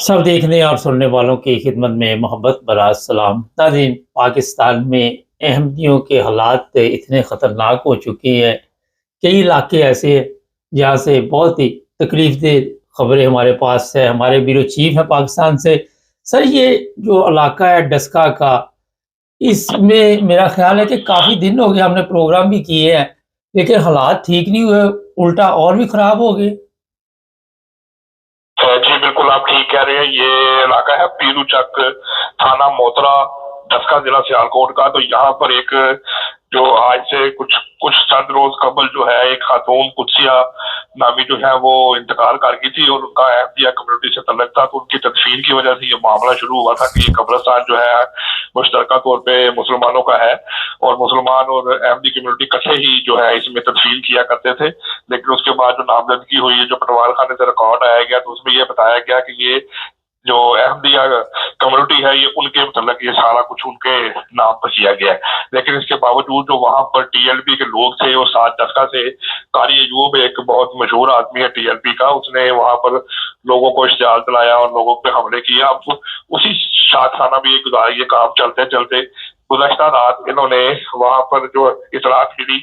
सब देखने और सुनने वालों की खिदमत में मोहब्बत भरा सलाम। नाज़रीन, पाकिस्तान में अहमदियों के हालात इतने ख़तरनाक हो चुके हैं, कई इलाके ऐसे हैं जहाँ से बहुत ही तकलीफ दह खबरें हमारे पास है। हमारे ब्यूरो चीफ है पाकिस्तान से। सर, ये जो इलाका है डस्का का, इसमें मेरा ख्याल है कि काफ़ी दिन हो गए, हमने प्रोग्राम भी किए हैं, लेकिन हालात ठीक नहीं हुए, उल्टा और भी ख़राब हो गए। जी बिल्कुल, आप ठीक कह रहे हैं। ये इलाका है पीरू चक, थाना मोतरा, दस्का जिला सियालकोट का। तो यहाँ पर एक जो आज से कुछ कुछ चंद रोज कबल जो है एक खातून कुदसिया नामी जो है वो इंतकाल कर गई थी और उनका अहमदिया कम्युनिटी से तल्लक था। तो उनकी तदफीन की वजह से ये मामला शुरू हुआ था कि ये कब्रिस्तान जो है मुश्तरका तौर पे मुसलमानों का है और मुसलमान और अहमदी कम्युनिटी इकट्ठे ही जो है इसमें तदफीन किया करते थे। लेकिन उसके बाद जो नामजदगी हुई है, जो पटवार खाने से रिकॉर्ड आया गया, तो उसमें ये बताया गया कि ये जो अहमदिया कम्युनिटी है ये उनके मतलब ये सारा कुछ उनके नाम पर किया गया है। लेकिन इसके बावजूद जो वहां पर टीएलपी के लोग थे और साथ दस्का से कारी अयूब एक बहुत मशहूर आदमी है टीएलपी का, उसने वहां पर लोगों को इश्तियाल दिलाया और लोगों पे हमले किए। अब उसी शाखखाना भी ये काम चलते चलते गुज़श्ता रात इन्होंने वहां पर जो इतलात मिली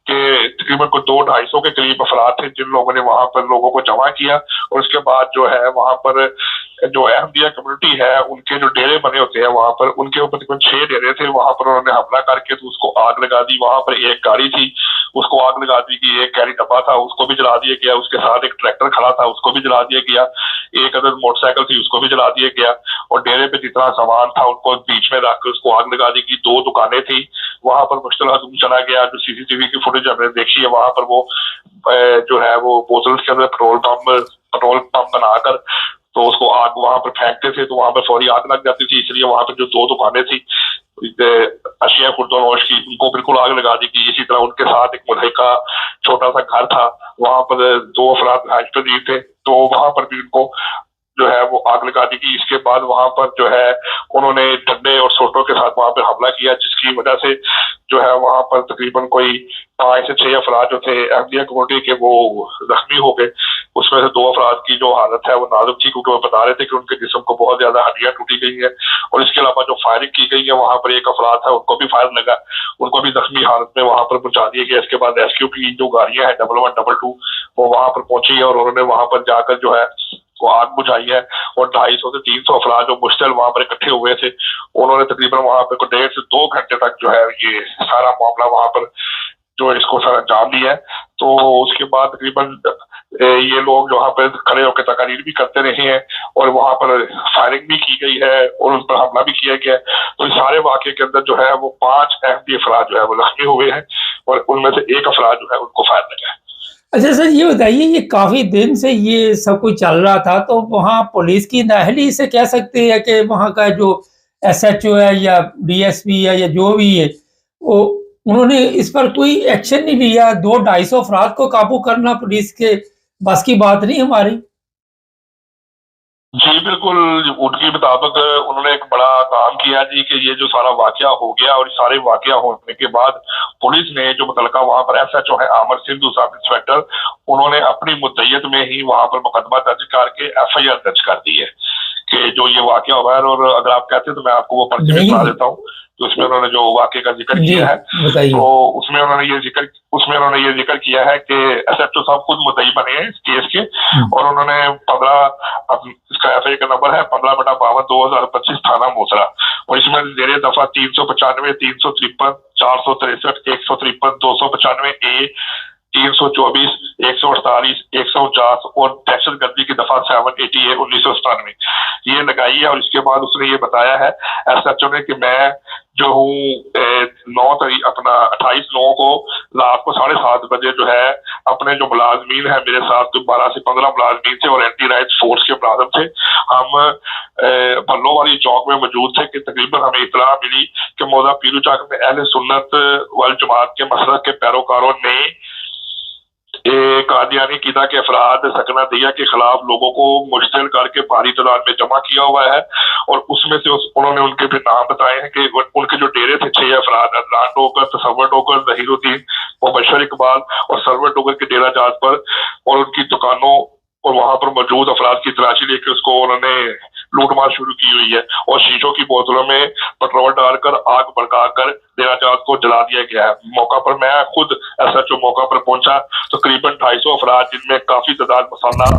कि तकरीबन को 200-250 के करीब अफराद थे जिन लोगों ने वहां पर लोगों को जमा किया और उसके बाद जो है वहां पर जो अहमदिया कम्युनिटी है उनके जो डेरे बने होते हैं वहां पर उनके ऊपर तकरीबन 6 डेरे थे, वहां पर उन्होंने हमला करके तो उसको आग लगा दी। वहां पर एक गाड़ी थी उसको आग लगा दी गई, एक कैरी डब्बा था उसको भी जला दिया गया, उसके साथ एक ट्रैक्टर खड़ा था उसको भी जला दिया गया, एक अदर मोटरसाइकिल थी उसको भी जला दिया गया और डेरे पे जितना सामान था उनको बीच में रख कर उसको आग लगा दी गई। 2 दुकानें थी वहां पर मुश्तल हजूम चला गया। जो सीसीटीवी की फुटेज हमने देखी है वहां पर वो जो है वो बोतल के अंदर पेट्रोल पंप बनाकर तो उसको आग वहां पर फेंकते थे तो वहां पर फौरी आग लग जाती थी। इसलिए वहां पर जो 2 दुकानें थी अशिया खुर्दोनोश की उनको बिल्कुल आग लगा दी गई। इसी तरह उनके साथ एक मुल्हिका छोटा सा घर था, वहां पर 2 अफराद हाज पजीर थे तो वहां पर भी उनको जो है वो आग लगा दी गई। इसके बाद वहां पर जो है उन्होंने डंडे और सोटों के साथ वहां पर हमला किया जिसकी वजह से जो है वहां पर तकरीबन कोई 5 से 6 अफराद जो थे अहमदिया कम्युनिटी के वो जख्मी हो गए। उसमें से 2 अफराद की जो हालत है वो नाजुक थी क्योंकि वो बता रहे थे कि उनके जिस्म को बहुत ज्यादा हड्डियां टूटी गई है और इसके अलावा जो फायरिंग की गई है वहां पर एक अफराद था उनको भी फायर लगा, उनको भी जख्मी हालत में वहां पर पहुंचा दिया गया। इसके बाद रेस्क्यू की जो गाड़ियां हैं 1122 वो वहां पर पहुंची है और उन्होंने वहां पर जाकर जो है वो आग बुझाई है और 250 से 300 अफराद जो मुश्तल वहां पर इकट्ठे हुए थे उन्होंने तकरीबन वहां पर 1.5 से 2 घंटे तक जो है ये सारा मामला वहां पर जो इसको सारा अंजाम दिया है। तो उसके बाद तकरीबन ये लोग वहां पर खड़े होकर तकारीर भी करते रहे हैं और वहां पर फायरिंग भी की गई है और उन पर हमला भी किया गया है। तो इस सारे वाक़े के अंदर जो है वो 5 अहमदी अफराद जो है वो जख्मी हुए हैं और उनमें से एक अफराद जो है उनको फायर लगा है। अच्छा सर, ये बताइए, ये काफी दिन से ये सब कुछ चल रहा था, तो वहाँ पुलिस की नाअहली से कह सकते हैं कि वहाँ का जो एसएचओ है या डीएसपी है या जो भी है वो उन्होंने इस पर कोई एक्शन नहीं लिया। 200-250 अफराद को काबू करना पुलिस के बस की बात नहीं हमारी। जी बिल्कुल, उनके मुताबिक उन्होंने एक बड़ा काम किया जी कि ये जो सारा वाकया हो गया और सारे वाकया होने के बाद पुलिस ने जो मुतलका वहां पर एसएचओ है आमिर सिंधु सब इंस्पेक्टर, उन्होंने अपनी मुद्दईयत में ही वहां पर मुकदमा दर्ज करके एफआईआर दर्ज कर दी है कि जो ये वाकया हुआ है। और अगर आप कहते हैं तो मैं आपको वो पर्ची भी सुना देता हूँ। तो उसमें उन्होंने जो वाकये का जिक्र किया है तो उसमें उन्होंने ये जिक्र किया है कि एसएचओ साहब खुद मुद्दई बने हैं इस केस के और उन्होंने 15 इसका एफआईआर का नंबर है 15/52/2025 थाना मोसरा और इसमें जेरे दफा 395, 353, 463, 153, 295A, 324, 148, 149 और दहशत गर्दी की दफा 780 1997 ये लगाई है। और इसके बाद उसने ये बताया है एसएचओ ने कि मैं जो हूँ 28/9 को रात को 7:30 बजे जो है अपने जो मुलाजमीन है मेरे साथ 12 से 15 मुलाजमीन थे और एंटी राइट्स फोर्स के मुलाजिम थे, हम भल्लो वाली चौक में मौजूद थे कि तकरीबन हमें इतला मिली कि मौजा पीरू चौक में अहले सुन्नत वल जमात के मसलक के पैरोकारों ने कादियानी कीदा के अफराद सकना दिया के खिलाफ लोगों को मुश्तिल करके भारी तादाद में जमा किया हुआ है और उसमें से उन्होंने उनके भी नाम बताए हैं कि उनके जो डेरे थे 6 अफराद अदनान डोगर, तसव्वुर डोगर, जहीरुद्दीन, मुबशर इकबाल और सरवर डोगर के डेरा जात पर और उनकी दुकानों और वहां पर मौजूद अफराद की तलाशी लेकर उसको उन्होंने लूटमार शुरू की हुई है और शीशों की बोतलों में पेट्रोल डालकर आग भड़काकर देर रात को जला दिया गया है। मौका पर मैं खुद SHO मौका पर पहुंचा तो करीबन 250 अफराद जिनमें काफी तादाद मसाला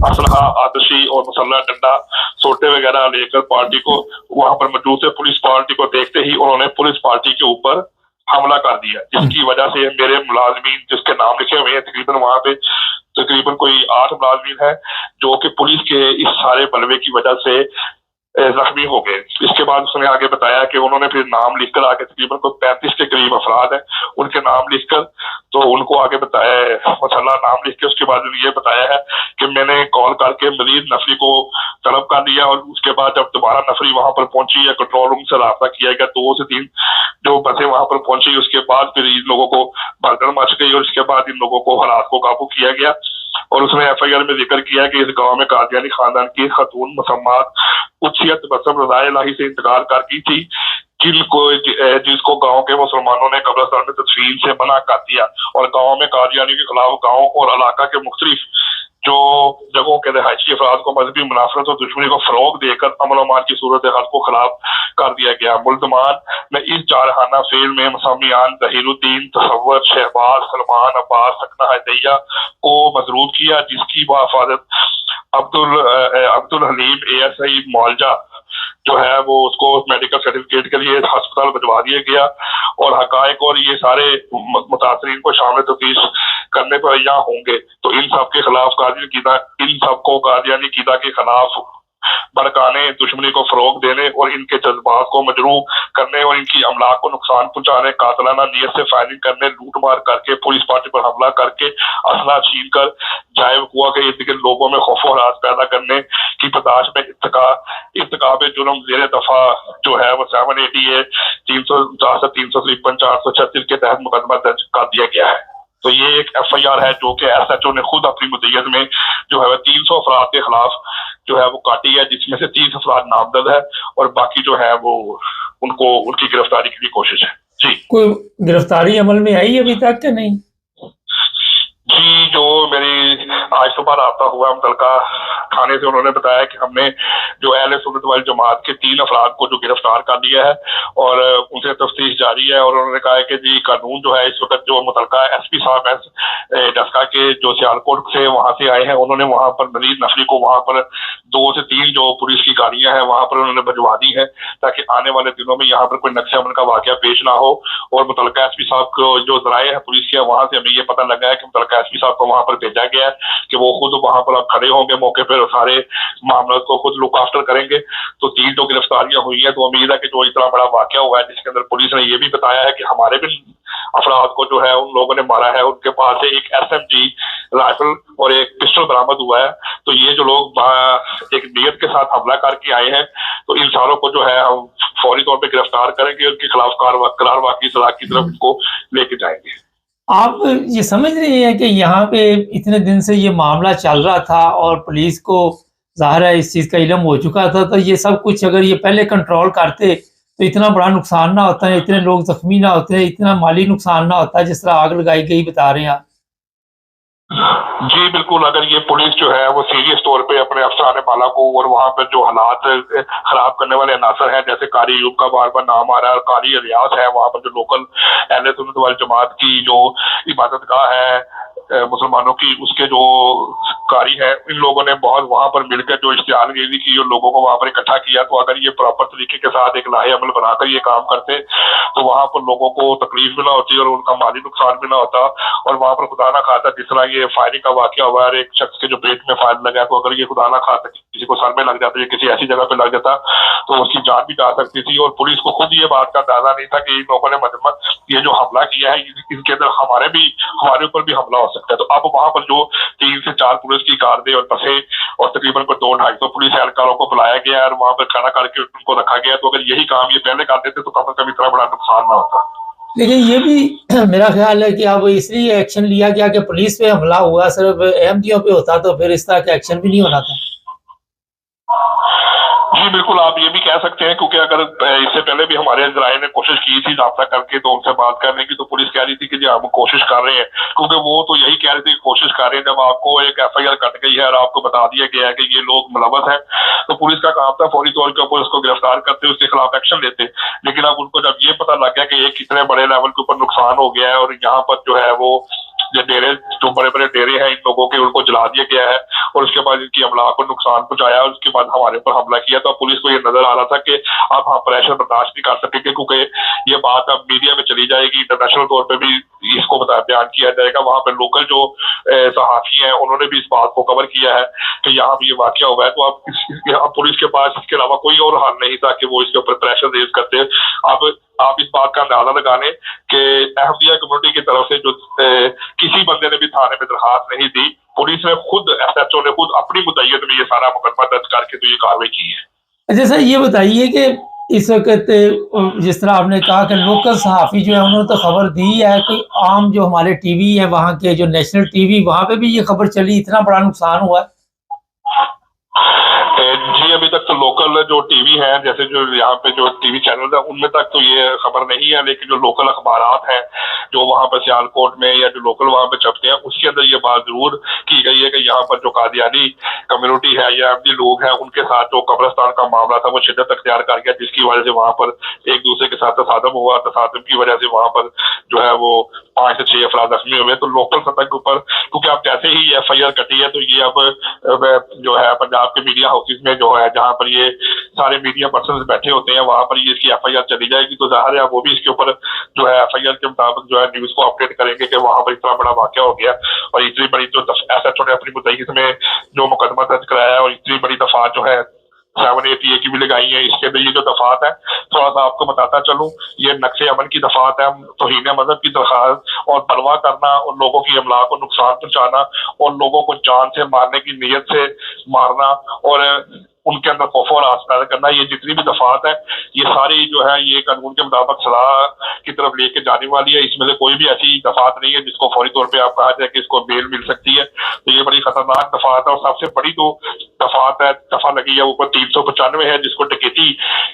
असलहा आतशी और मसाला डंडा सोटे वगैरह लेकर पार्टी को वहां पर मौजूद थे। पुलिस पार्टी को देखते ही उन्होंने पुलिस पार्टी के ऊपर हमला कर दिया, जिसकी वजह से मेरे मुलाजमीन जिसके नाम लिखे हुए हैं तकरीबन वहां पे तकरीबन कोई 8 मुलाजमीन है जो कि पुलिस के इस सारे बलवे की वजह से जख्मी हो गए। इसके बाद उसने आगे बताया कि उन्होंने फिर नाम लिखकर आगे तकरीबन कोई 35 के करीब अफराद हैं उनके नाम लिखकर तो उनको आगे बताया मसला नाम लिख के उसके बाद ये बताया है कि मैंने कॉल करके मजीद नफरी को तलब कर लिया और उसके बाद जब दोबारा नफरी वहां पर पहुंची या कंट्रोल रूम से रब्ता किया गया 2 से 3 जो बसें वहां पर पहुंची उसके बाद फिर इन लोगों को भगदड़ मच गई और इसके बाद इन लोगों को हालात को काबू किया गया। और उसने FIR में जिक्र किया कि इस गांव में कादियानी खानदान की खतून मुसम्मात उच्छियत बसम रज़ाए इलाही से इंतकाल कर की थी जिसको गांव के मुसलमानों ने कब्रिस्तान में तदफीन से मना कर दिया और गांव में कादियानी के खिलाफ गांव और इलाका के मुख्तलिफ जो जगहों के रहायशी अफराद को मजहबी मुनाफरत और दुश्मनी को फरोग देकर अमन अमान की सूरत हाल को खिलाफ कर दिया गया। मुल्ज़मान में इस जारहाना फेल में मसामियान जहीरुद्दीन तसव्वुर शहबाज सलमान अब्बास सकना हैदैया को मजरूब किया जिसकी बाफादत अब्दुल हलीम ASI मौलजा जो है वो उसको मेडिकल सर्टिफिकेट के लिए अस्पताल भिजवा दिया गया और हकायक और ये सारे मुतासरीन को शामिल तफ्तीश करने पर यहाँ होंगे तो इन सब के खिलाफ इन सबको कादियानी कीदा के खिलाफ भड़काने दुश्मनी को फरोग देने और इनके जज्बात को मजरूह करने और इनकी अमलाक को नुकसान पहुंचाने कातलाना नीयत से फायरिंग करने लूटमार करके पुलिस पार्टी पर हमला करके असला छीन कर जाए वकुआ के इर्द गिर्द लोगों में खौफ और राज पैदा करने की बर्दाश्त में इर्तिकाब जुर्म ज़ेर दफा जो है वो 780 359 353 436 के तहत मुकदमा दर्ज कर दिया गया है। तो ये एक FIR है जो कि SHO ने खुद अपनी मुद्दत में जो है 300 अफराद के खिलाफ जो है वो काटी है जिसमें से 30 अफराद नामजद है और बाकी जो है वो उनको उनकी गिरफ्तारी की भी कोशिश है। जी कोई गिरफ्तारी अमल में आई अभी तक कि नहीं? जी जो मेरी आज सुबह रब्ता हुआ मुतलका थाने से उन्होंने बताया कि हमने जो अहले सुन्नत वल जमात के 3 अफराद को जो गिरफ्तार कर लिया है और उनसे तफ्तीश जारी है और उन्होंने कहा है कि जी कानून जो है इस वक्त जो मुतलका SP साहब है डस्का के जो सियालकोट से वहां से आए हैं उन्होंने वहां पर मजीद नफरी को वहां पर 2 से 3 जो पुलिस की गाड़ियां हैं वहां पर उन्होंने भिजवा दी है ताकि आने वाले दिनों में यहाँ पर कोई नक्शे अमल का वाकया पेश ना हो। और मुतलका SP साहब को जो जराए है पुलिस के वहां से हमें ये पता लगा है कि मुतलका SP साहब को वहां पर भेजा गया है कि वो खुद वहां पर अब खड़े होंगे मौके पर सारे मामलों को खुद लुक आफ्टर करेंगे। तो 3 जो गिरफ्तारियां हुई हैं तो उम्मीद है कि जो इतना बड़ा वाकया हुआ है जिसके अंदर पुलिस ने ये भी बताया है कि हमारे भी अफराद को जो है उन लोगों ने मारा है उनके पास से एक SMG राइफल और एक पिस्टल बरामद हुआ है। तो ये जो लोग एक नियत के साथ हमला करके आए हैं तो इन सारों को जो है हम फौरी तौर पर गिरफ्तार करेंगे उनके खिलाफ कार्रवाई सलाह की तरफ उनको लेके जाएंगे। आप ये समझ रहे हैं कि यहाँ पे इतने दिन से ये मामला चल रहा था और पुलिस को ज़ाहिर है इस चीज़ का इल्म हो चुका था तो ये सब कुछ अगर ये पहले कंट्रोल करते तो इतना बड़ा नुकसान ना होता है, इतने लोग जख्मी ना होते, इतना माली नुकसान ना होता जिस तरह आग लगाई गई बता रहे हैं आप? जी बिल्कुल, अगर ये पुलिस जो है वो सीरियस तौर पे अपने अफसरान बाला को और वहाँ पर जो हालात खराब करने वाले अनासर हैं जैसे कारी अयूब का बार बार नाम आ रहा है और कारी रियाज है वहाँ पर जो लोकल अहले सुन्नत वल जमात की जो इबादत गाह है मुसलमानों की उसके जो कारी है इन लोगों ने बहुत वहाँ पर मिलकर जो इश्तिहारगीरी की और लोगों को वहाँ पर इकट्ठा किया। तो अगर ये प्रॉपर तरीके के साथ एक लाहे अमल बनाकर ये काम करते तो वहाँ पर लोगों को तकलीफ भी ना होती और उनका माली नुकसान भी ना होता और वहाँ पर खुदा ना खाता जिस तरह ये फायरिंग का वाकया हुआ है एक शख्स के जो पेट में फायर लगा तो अगर ये खुदा ना खाता किसी को सर में लग जाता या किसी ऐसी जगह पे लग जाता तो उसकी जान भी जा सकती थी। और पुलिस को खुद ये बात का अंदाजा नहीं था कि इन लोगों ने ये जो हमला किया है इनके अंदर हमारे ऊपर भी हमला हो सकता है। तो अब वहाँ पर जो 3 से 4 पुलिस की कार और बसें और तकरीबन को 200-250 पुलिस एहलकारों को बुलाया गया और वहाँ पर खड़ा करके उनको रखा गया। तो अगर यही काम ये पहले कर देते तो कम से कम इतना बड़ा नुकसान ना होता। लेकिन ये भी मेरा ख्याल है कि अब इसलिए एक्शन लिया गया कि पुलिस पे हमला हुआ, सिर्फ अहमदियों पे होता तो फिर इस तरह का एक्शन भी नहीं होना था। جی بالکل، آپ یہ بھی کہہ سکتے ہیں، کیونکہ اگر اس سے پہلے بھی ہمارے ذرائع نے کوشش کی تھی رابطہ کر کے تو ان سے بات کرنے کی، تو پولیس کہہ رہی تھی کہ جی ہم کوشش کر رہے ہیں، کیونکہ وہ تو یہی کہہ رہے تھے کہ کوشش کر رہے ہیں۔ جب آپ کو ایک ایف آئی آر کٹ گئی ہے اور آپ کو بتا دیا گیا ہے کہ یہ لوگ ملوث ہیں، تو پولیس کا کام تھا فوری طور کے اوپر اس کو گرفتار کرتے، اس کے خلاف ایکشن لیتے۔ لیکن اب ان کو جب یہ پتہ لگ گیا کہ ایک کتنے بڑے لیول کے اوپر نقصان ہو گیا ہے، اور یہاں پر جو ہے وہ جو ڈیرے، جو بڑے بڑے ڈیرے ہیں ان لوگوں کے، ان کو جلا دیا گیا ہے، اور اس کے بعد ان کی املاک کو نقصان پہنچایا، اس کے بعد ہمارے اوپر حملہ کیا، تو پولیس کو یہ نظر آ رہا تھا کہ اب ہم پریشر برداشت نہیں کر سکیں گے، کیونکہ یہ بات اب میڈیا میں چلی جائے گی، انٹرنیشنل طور پہ بھی اس کو بیان کیا جائے گا، وہاں پہ لوکل جو صحافی ہیں انہوں نے بھی اس بات کو کور کیا ہے کہ یہاں بھی یہ واقعہ ہوا ہے۔ تو اب پولیس کے پاس اس کے علاوہ کوئی اور حل نہیں تھا کہ وہ اس کے اوپر پریشر ریز کرتے۔ اب آپ اس بات کا اندازہ لگا لیں کہ احمدیہ کمیونٹی کی طرف سے جو کسی بندے نے بھی تھانے میں درخواست نہیں دی، پولیس نے خود، ایس ایچ او نے خود اپنی مدعیت میں یہ سارا مقدمہ درج کر کے تو یہ کاروائی کی ہے۔ اچھا سر، یہ بتائیے کہ اس وقت جس طرح آپ نے کہا کہ لوکل صحافی جو ہے انہوں نے تو خبر دی ہے، کوئی عام جو ہمارے ٹی وی ہے وہاں کے جو نیشنل ٹی وی، وہاں پہ بھی یہ خبر چلی، اتنا بڑا نقصان ہوا ہے؟ جی ابھی تک تو لوکل جو ٹی وی ہیں، جیسے جو یہاں پہ جو ٹی وی چینل ہیں، ان میں تک تو یہ خبر نہیں ہے، لیکن جو لوکل اخبارات ہیں جو وہاں پہ سیالکوٹ میں یا جو لوکل وہاں پہ چھپتے ہیں، اس کے اندر یہ بات ضرور کی گئی ہے کہ یہاں پر جو قادیانی کمیونٹی ہے یا احمدی لوگ ہیں، ان کے ساتھ جو قبرستان کا معاملہ تھا وہ شدت اختیار کر گیا، جس کی وجہ سے وہاں پر ایک دوسرے کے ساتھ تصادم ہوا، تصادم کی وجہ سے وہاں پر جو ہے وہ 5 سے 6 افراد زخمی ہوئے۔ تو لوکل سطح کے اوپر، کیونکہ اب جیسے ہی ایف آئی آر کٹی ہے تو یہ اب جو ہے پنجاب کے میڈیا ہاؤسز میں جو ہے جہاں پر یہ سارے میڈیا پرسنز بیٹھے ہوتے ہیں، وہاں پر یہ اس کی ایف آئی آر چلی جائے گی، تو ظاہر ہے وہ بھی اس کے اوپر جو ہے ایف آئی آر کے مطابق جو ہے نیوز کو اپڈیٹ کریں گے کہ وہاں پر اتنا بڑا واقعہ ہو گیا، اور اتنی بڑی جو ایس ایچ او نے اپنی مدعیت میں جو مقدمہ درج کرایا ہے، اور اتنی بڑی دفعات جو ہے 780 کی بھی لگائی ہیں، اس کے اندر یہ جو دفعات ہے تھوڑا سا آپ کو بتاتا چلوں، یہ نقص امن کی دفعات ہے، توہین مذہب کی درخواست اور بلوا کرنا، اور لوگوں کی املاک کو نقصان پہنچانا، اور لوگوں کو جان سے مارنے کی نیت سے مارنا، اور ان کے اندر خوف و ہراس پیدا کرنا، یہ جتنی بھی دفعات ہیں یہ ساری جو ہے یہ قانون کے مطابق سزا کی طرف لے کے جانے والی ہے۔ اس میں سے کوئی بھی ایسی دفعات نہیں ہے جس کو فوری طور پہ آپ کہا جائے کہ اس کو بیل مل سکتی ہے، تو یہ بڑی خطرناک دفعات ہے۔ اور سب سے بڑی جو دفعات ہے، دفعہ لگی ہے اوپر 395 ہے، جس کو ڈکیتی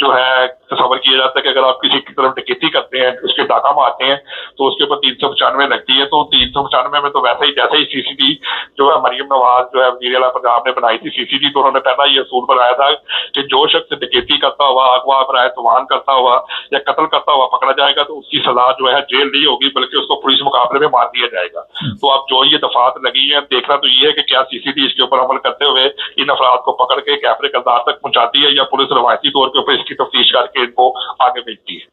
جو ہے تصور کیا جاتا ہے کہ اگر آپ کسی کی طرف ڈکیتی کرتے ہیں، اس کے ڈاکہ مارتے ہیں تو اس کے اوپر 395 لگتی ہے۔ تو 395 میں تو ویسے ہی جیسے ہی سی سی ٹی جو ہے مریم نواز جو ہے وزیر اعلیٰ پنجاب نے بنائی تھی سی سی ٹی، تو انہوں نے پہلا یہ اصول بنایا تھا کہ جو شخص ڈکیتی کرتا ہوا، اغوا برائے توان کرتا ہوا یا قتل کرتا ہوا پکڑا جائے گا تو اس کی سزا جو ہے جیل نہیں ہوگی، بلکہ اس کو پولیس مقابلے میں مار دیا جائے گا۔ تو اب جو یہ دفعات لگی ہیں، دیکھنا تو یہ ہے کہ کیا سی سی ٹی اس کے اوپر عمل کرتے ہوئے ان افراد کو پکڑ کے کیفر کردار تک پہنچاتی ہے، یا پولیس روایتی طور کے اوپر اس کی تفتیش کر کے ان کو آگے بھیجتی ہے۔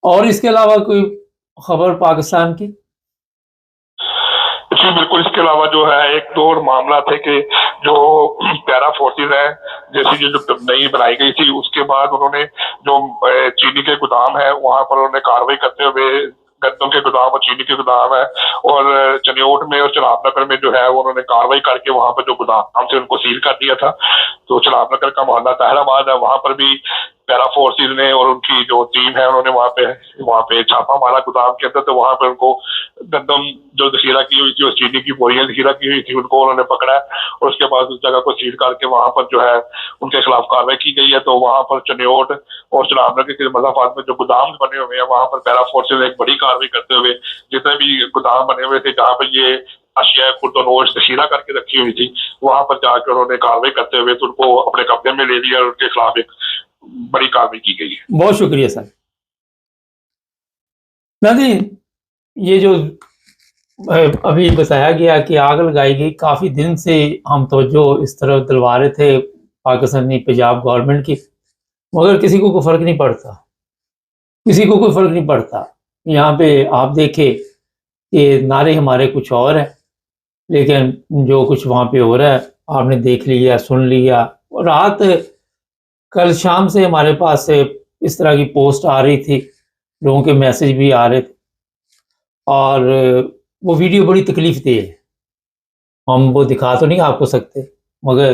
اور اس کے علاوہ کوئی خبر پاکستان کی؟ جی بالکل، اس کے علاوہ جو ہے ایک دو اور معاملہ تھے کہ جو پیرا فورسز ہیں، جیسی جو نئی بنائی گئی تھی، اس کے بعد انہوں نے جو چینی کے گودام ہے وہاں پر انہوں نے کارروائی کرتے ہوئے، گندم کے گودام اور چینی کے گودام ہے، اور چنیوٹ میں اور چناب نگر میں جو ہے وہ انہوں نے کارروائی کر کے وہاں پر جو گودام سے ان کو سیل کر دیا تھا۔ تو چناب نگر کا محلہ طاہر آباد ہے، وہاں پر بھی پیرا فورسز نے اور ان کی جو ٹیم ہے انہوں نے وہاں پہ چھاپا مارا گودام کے اندر، تو وہاں پہ ان کو گندم جو ذخیرہ کی ہوئی تھی اور چینی کی بوریاں ذخیرہ کی ہوئی تھی ان کو انہوں نے پکڑا ہے، اور اس کے بعد اس جگہ کو سیل کر کے وہاں پر جو ہے ان کے خلاف کارروائی کی گئی ہے۔ تو وہاں پر چنیوٹ اور چناب نگر کے مضافات میں جو گودام بنے ہوئے ہیں، وہاں پر پیرا فورسز ایک بڑی کارروائی کرتے ہوئے جتنے بھی گودام بنے ہوئے تھے جہاں پر یہ اشیاء خرد و نوش ذخیرہ کر کے رکھی ہوئی تھی، وہاں پر جا کر انہوں نے کارروائی کرتے ہوئے تو ان کو اپنے قبضے میں لے لیا اور ان کے خلاف ایک بڑی کارروائی کی گئی ہے۔ بہت شکریہ سر۔ ناظرین، یہ جو ابھی بتایا گیا کہ آگ لگائی گئی، کافی دن سے ہم توجہ اس طرف دلوا رہے تھے پاکستانی پنجاب گورنمنٹ کی، مگر کسی کو کوئی فرق نہیں پڑتا، کسی کو کوئی فرق نہیں پڑتا۔ یہاں پہ آپ دیکھیں کہ نعرے ہمارے کچھ اور ہیں، لیکن جو کچھ وہاں پہ ہو رہا ہے آپ نے دیکھ لیا، سن لیا۔ اور رات کل شام سے ہمارے پاس اس طرح کی پوسٹ آ رہی تھی، لوگوں کے میسج بھی آ رہے تھے، اور وہ ویڈیو بڑی تکلیف دہ ہے، ہم وہ دکھا تو نہیں آپ کو سکتے، مگر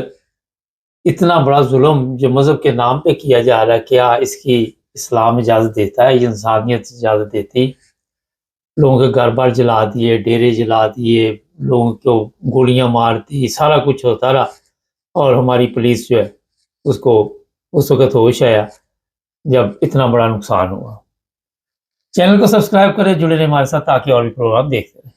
اتنا بڑا ظلم جو مذہب کے نام پہ کیا جا رہا ہے، کیا اس کی اسلام اجازت دیتا ہے؟ یہ انسانیت اجازت دیتی؟ لوگوں کے گھر بار جلا دیے، ڈیرے جلا دیے، لوگوں کو گولیاں مار دی، سارا کچھ ہوتا رہا، اور ہماری پولیس جو ہے اس کو उस वक्त होश आया जब इतना बड़ा नुकसान हुआ। चैनल को सब्सक्राइब करें, जुड़े रहे हमारे साथ ताकि और भी प्रोग्राम देखते रहें।